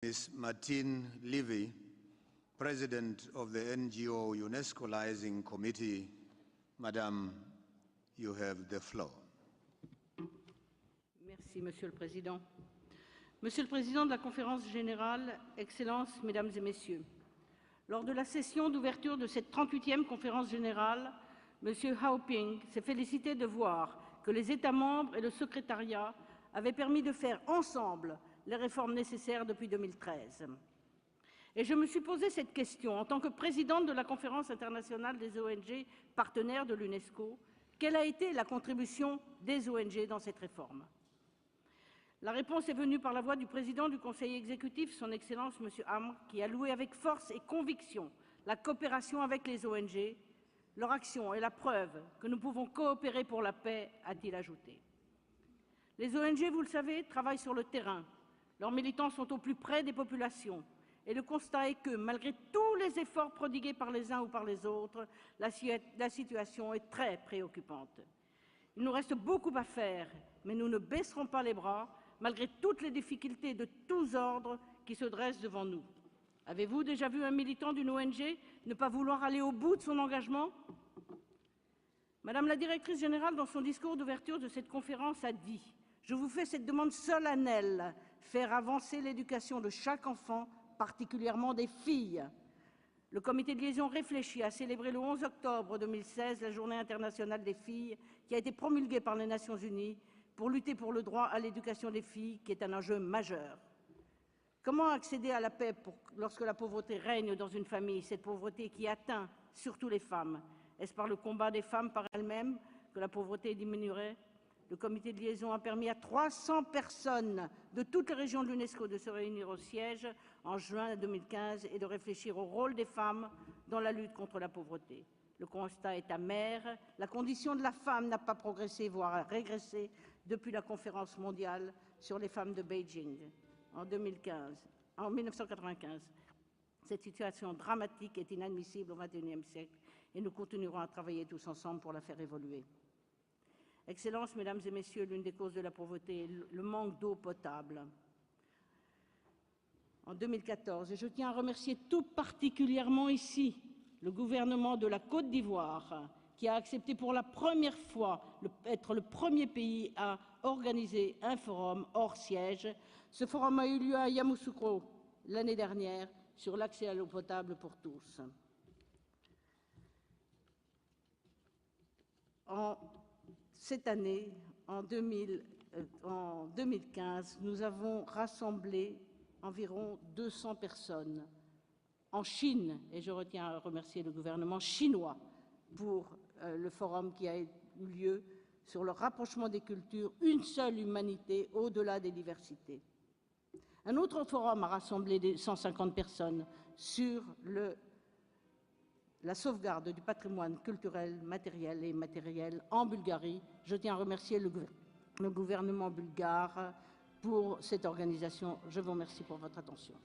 Ms. Martine Levy, President of the NGO UNESCO-Liaison Committee. Madame, you have the floor. Merci, Monsieur le Président. Monsieur le Président de la Conférence générale, Excellences, Mesdames et Messieurs, lors de la session d'ouverture de cette 38e Conférence générale, Monsieur Xiaoping s'est félicité de voir que les États membres et le secrétariat avaient permis de faire ensemble les réformes nécessaires depuis 2013. Et je me suis posé cette question en tant que présidente de la Conférence internationale des ONG partenaires de l'UNESCO. Quelle a été la contribution des ONG dans cette réforme? La réponse est venue par la voix du président du Conseil exécutif, son Excellence M. Amr, qui a loué avec force et conviction la coopération avec les ONG. Leur action est la preuve que nous pouvons coopérer pour la paix, a-t-il ajouté. Les ONG, vous le savez, travaillent sur le terrain. Leurs militants sont au plus près des populations. Et le constat est que, malgré tous les efforts prodigués par les uns ou par les autres, la situation est très préoccupante. Il nous reste beaucoup à faire, mais nous ne baisserons pas les bras, malgré toutes les difficultés de tous ordres qui se dressent devant nous. Avez-vous déjà vu un militant d'une ONG ne pas vouloir aller au bout de son engagement? Madame la directrice générale, dans son discours d'ouverture de cette conférence, a dit « Je vous fais cette demande solennelle, faire avancer l'éducation de chaque enfant, particulièrement des filles. » Le comité de liaison réfléchit à célébrer le 11 octobre 2016 la Journée internationale des filles, qui a été promulguée par les Nations unies pour lutter pour le droit à l'éducation des filles, qui est un enjeu majeur. Comment accéder à la paix lorsque la pauvreté règne dans une famille, cette pauvreté qui atteint surtout les femmes? Est-ce par le combat des femmes par elles-mêmes que la pauvreté diminuerait? Le comité de liaison a permis à 300 personnes de toutes les régions de l'UNESCO de se réunir au siège en juin 2015 et de réfléchir au rôle des femmes dans la lutte contre la pauvreté. Le constat est amer. La condition de la femme n'a pas progressé, voire a régressé depuis la conférence mondiale sur les femmes de Beijing en 1995. Cette situation dramatique est inadmissible au XXIe siècle et nous continuerons à travailler tous ensemble pour la faire évoluer. Excellences, Mesdames et Messieurs, l'une des causes de la pauvreté est le manque d'eau potable. En 2014, et je tiens à remercier tout particulièrement ici le gouvernement de la Côte d'Ivoire, qui a accepté pour la première fois d'être le premier pays à organiser un forum hors siège. Ce forum a eu lieu à Yamoussoukro l'année dernière sur l'accès à l'eau potable pour tous. Cette année, en 2015, nous avons rassemblé environ 200 personnes en Chine, et je retiens à remercier le gouvernement chinois pour le forum qui a eu lieu sur le rapprochement des cultures, une seule humanité au-delà des diversités. Un autre forum a rassemblé 150 personnes sur la sauvegarde du patrimoine culturel, matériel et immatériel en Bulgarie. Je tiens à remercier le gouvernement bulgare pour cette organisation. Je vous remercie pour votre attention.